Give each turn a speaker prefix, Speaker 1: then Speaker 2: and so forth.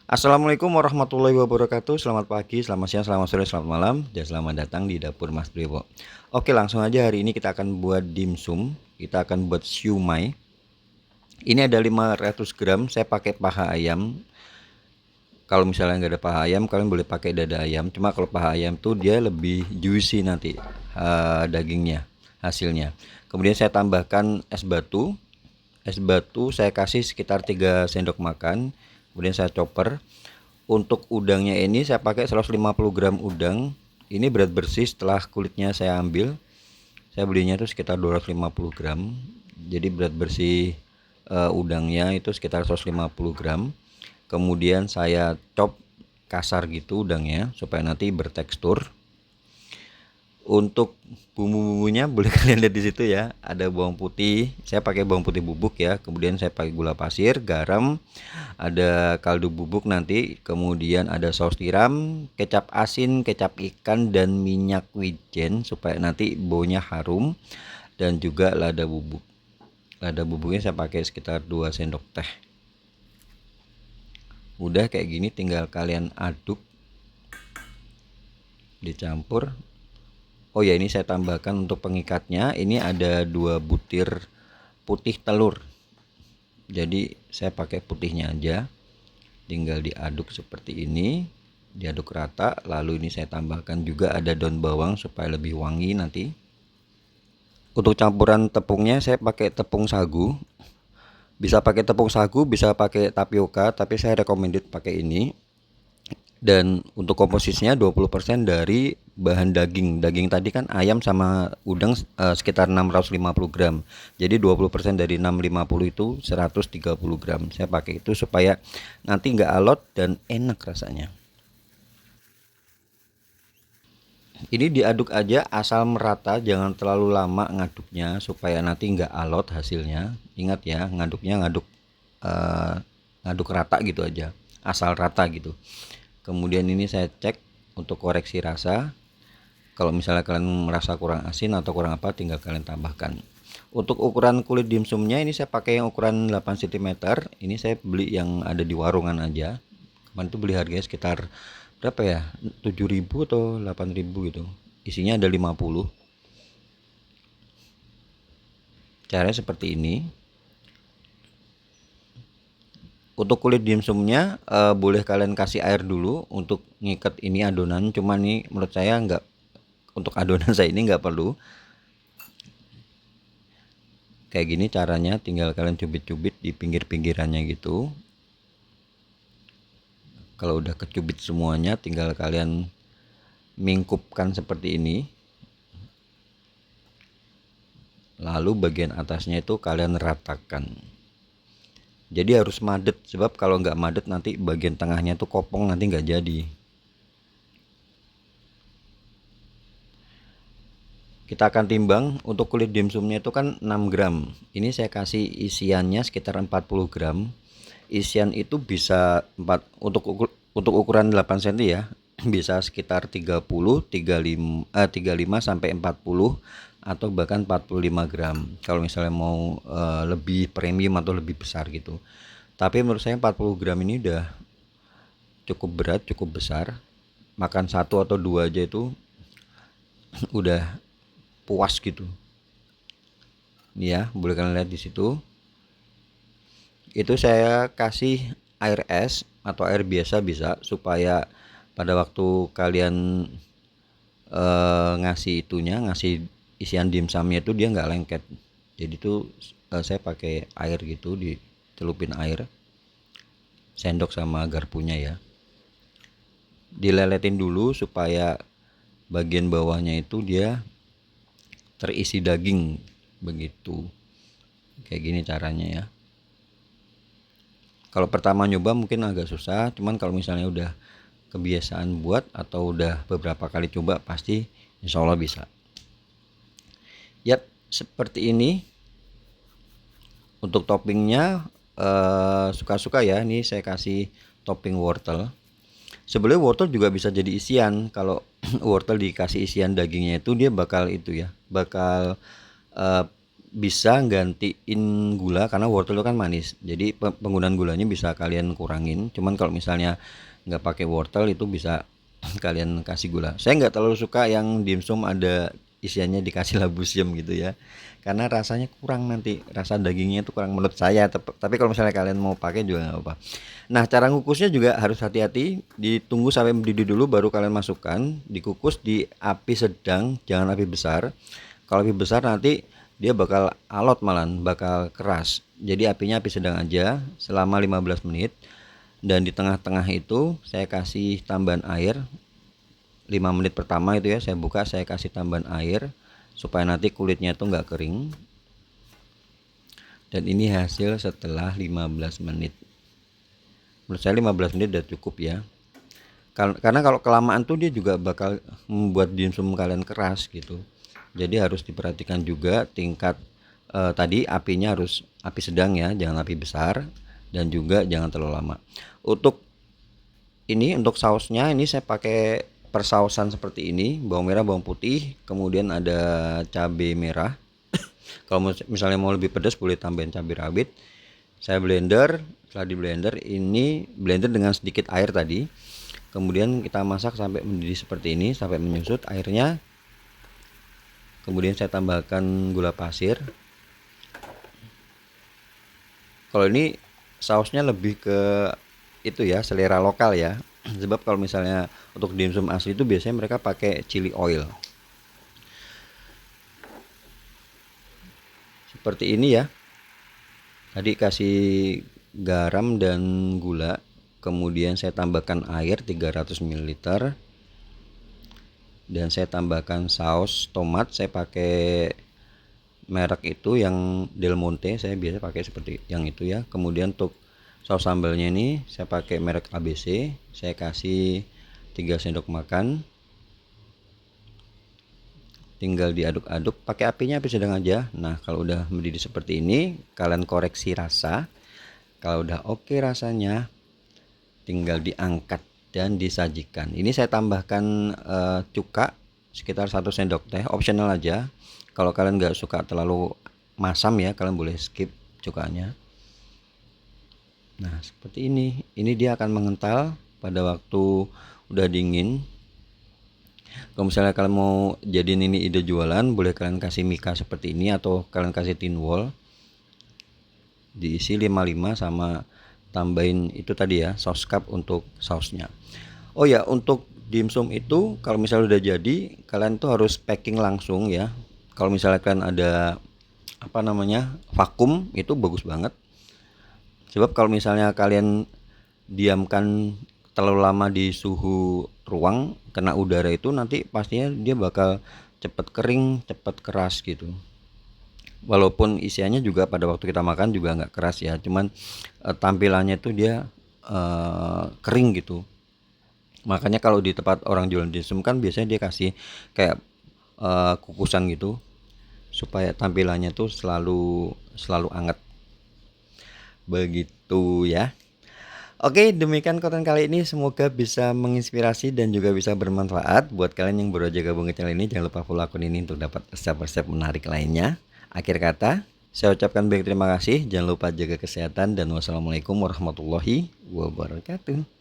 Speaker 1: Assalamualaikum warahmatullahi wabarakatuh. Selamat pagi, selamat siang, selamat sore, selamat malam, dan selamat datang di dapur Mas Brewo. Oke, langsung aja hari ini kita akan buat dimsum. Kita akan buat siumai. Ini ada 500 gram. Saya pakai paha ayam. Kalau misalnya nggak ada paha ayam, kalian boleh pakai dada ayam. Cuma kalau paha ayam tuh dia lebih juicy nanti dagingnya, hasilnya. Kemudian saya tambahkan es batu. Es batu saya kasih sekitar 3 sendok makan. Kemudian saya chopper. Untuk udangnya ini saya pakai 150 gram udang. Ini berat bersih, setelah kulitnya saya ambil. Saya belinya itu sekitar 250 gram. Jadi berat bersih udangnya itu sekitar 150 gram. Kemudian saya chop kasar gitu udangnya supaya nanti bertekstur. Untuk bumbu-bumbunya boleh kalian lihat di situ ya. Ada bawang putih, saya pakai bawang putih bubuk ya. Kemudian saya pakai gula pasir, garam, ada kaldu bubuk nanti. Kemudian ada saus tiram, kecap asin, kecap ikan, dan minyak wijen supaya nanti baunya harum. Dan juga lada bubuk. Lada bubuknya saya pakai sekitar 2 sendok teh. Udah kayak gini tinggal kalian aduk, dicampur. Oh ya, ini saya tambahkan untuk pengikatnya, ini ada 2 butir putih telur. Jadi saya pakai putihnya aja. Tinggal diaduk seperti ini, diaduk rata. Lalu ini saya tambahkan juga ada daun bawang supaya lebih wangi nanti. Untuk campuran tepungnya saya pakai tepung sagu. Bisa pakai tepung sagu, bisa pakai tapioka, tapi saya recommended pakai ini. Dan untuk komposisinya 20% dari bahan daging. Daging tadi kan ayam sama udang sekitar 650 gram. Jadi 20% dari 650 itu 130 gram. Saya pakai itu supaya nanti nggak alot dan enak rasanya. Ini diaduk aja asal merata, jangan terlalu lama ngaduknya supaya nanti nggak alot hasilnya. Ingat ya, eh, ngaduk rata gitu aja, asal rata gitu. Kemudian ini saya cek untuk koreksi rasa. Kalau misalnya kalian merasa kurang asin atau kurang apa, tinggal kalian tambahkan. Untuk ukuran kulit dimsumnya ini saya pakai yang ukuran 8 cm. Ini saya beli yang ada di warungan aja. Kemarin itu beli harganya sekitar berapa ya, 7.000 atau 8.000 gitu. Isinya ada 50. Caranya seperti ini. Untuk kulit dimsumnya boleh kalian kasih air dulu untuk ngikat ini adonan. Cuman nih menurut saya nggak, untuk adonan saya ini nggak perlu. Kayak gini caranya, tinggal kalian cubit-cubit di pinggir-pinggirannya gitu. Kalau udah kecubit semuanya, tinggal kalian mingkupkan seperti ini. Lalu bagian atasnya itu kalian ratakan. Jadi harus madet, sebab kalau nggak madet nanti bagian tengahnya tuh kopong, nanti nggak jadi. Kita akan timbang. Untuk kulit dimsumnya itu kan 6 gram. Ini saya kasih isiannya sekitar 40 gram. Isian itu bisa untuk ukuran 8 cm ya. Bisa sekitar 30, 35 sampai 40 atau bahkan 45 gram. Kalau misalnya mau lebih premium atau lebih besar gitu. Tapi menurut saya 40 gram ini udah cukup berat, cukup besar. Makan 1 atau 2 aja itu udah puas gitu. Ini ya, boleh kalian lihat di situ. Itu saya kasih air es atau air biasa bisa, supaya pada waktu kalian ngasih isian dimsumnya itu dia nggak lengket. Jadi itu saya pakai air gitu, dicelupin air, sendok sama garpunya ya. Dileletin dulu supaya bagian bawahnya itu dia terisi daging begitu. Kayak gini caranya ya. Kalau pertama nyoba mungkin agak susah, cuman kalau misalnya udah kebiasaan buat atau udah beberapa kali coba, pasti insya Allah bisa. Yap, seperti ini. Untuk toppingnya suka-suka ya. Ini saya kasih topping wortel. Sebenarnya wortel juga bisa jadi isian. Kalau wortel dikasih isian dagingnya itu dia bakal itu ya, bakal bisa gantiin gula karena wortel itu kan manis. Jadi penggunaan gulanya bisa kalian kurangin. Cuman kalau misalnya nggak pakai wortel itu bisa kalian kasih gula. Saya nggak terlalu suka yang dimsum ada isiannya dikasih labu siam gitu ya, karena rasanya kurang, nanti rasa dagingnya itu kurang menurut saya. Tapi kalau misalnya kalian mau pakai juga nggak apa. Nah, cara ngukusnya juga harus hati-hati, ditunggu sampai mendidih dulu baru kalian masukkan. Dikukus di api sedang, jangan api besar. Kalau api besar nanti dia bakal alot, malan bakal keras. Jadi apinya api sedang aja selama 15 menit. Dan di tengah-tengah itu saya kasih tambahan air 5 menit pertama itu ya, saya buka, saya kasih tambahan air supaya nanti kulitnya itu nggak kering. Dan ini hasil setelah 15 menit. Menurut saya 15 menit udah cukup ya. Karena kalau kelamaan tuh dia juga bakal membuat dimsum kalian keras gitu. Jadi harus diperhatikan juga tingkat tadi apinya harus api sedang ya, jangan api besar, dan juga jangan terlalu lama. Untuk sausnya ini saya pakai persausan seperti ini, bawang merah, bawang putih, kemudian ada cabai merah. Kalau misalnya mau lebih pedas boleh tambahin cabai rawit. Saya blender, setelah di blender ini blender dengan sedikit air tadi. Kemudian kita masak sampai mendidih seperti ini, sampai menyusut airnya. Kemudian saya tambahkan gula pasir. Kalau ini sausnya lebih ke itu ya, selera lokal ya. Sebab kalau misalnya untuk dimsum asli itu biasanya mereka pakai chili oil. Seperti ini ya. Tadi kasih garam dan gula. Kemudian saya tambahkan air 300 ml. Dan saya tambahkan saus tomat, saya pakai merek itu yang Del Monte, saya biasa pakai seperti yang itu ya. Kemudian untuk saus sambalnya ini saya pakai merek ABC, saya kasih 3 sendok makan. Tinggal diaduk-aduk, pakai apinya api sedang aja. Nah, kalau udah mendidih seperti ini, kalian koreksi rasa. Kalau udah oke rasanya, tinggal diangkat dan disajikan. Ini saya tambahkan cuka sekitar 1 sendok teh, optional aja. Kalau kalian nggak suka terlalu masam ya, kalian boleh skip cukanya. Nah, seperti ini dia akan mengental pada waktu udah dingin. Kalau misalnya kalian mau jadiin ini ide jualan, boleh kalian kasih mika seperti ini atau kalian kasih tin wall, diisi 55 sama tambahin itu tadi ya, saus cup untuk sausnya. Oh ya, untuk dimsum itu kalau misalnya udah jadi, kalian tuh harus packing langsung ya. Kalau misalnya kalian ada vakum, itu bagus banget. Sebab kalau misalnya kalian diamkan terlalu lama di suhu ruang kena udara itu, nanti pastinya dia bakal cepet kering, cepet keras gitu. Walaupun isiannya juga pada waktu kita makan juga nggak keras ya, cuman tampilannya tuh dia kering gitu. Makanya kalau di tempat orang jualan dimsum kan biasanya dia kasih kayak kukusan gitu supaya tampilannya tuh selalu anget begitu ya. Oke, demikian konten kali ini, semoga bisa menginspirasi dan juga bisa bermanfaat buat kalian yang baru aja gabung ke channel ini. Jangan lupa follow akun ini untuk dapat resep-resep menarik lainnya. Akhir kata, saya ucapkan banyak terima kasih, jangan lupa jaga kesehatan, dan wassalamualaikum warahmatullahi wabarakatuh.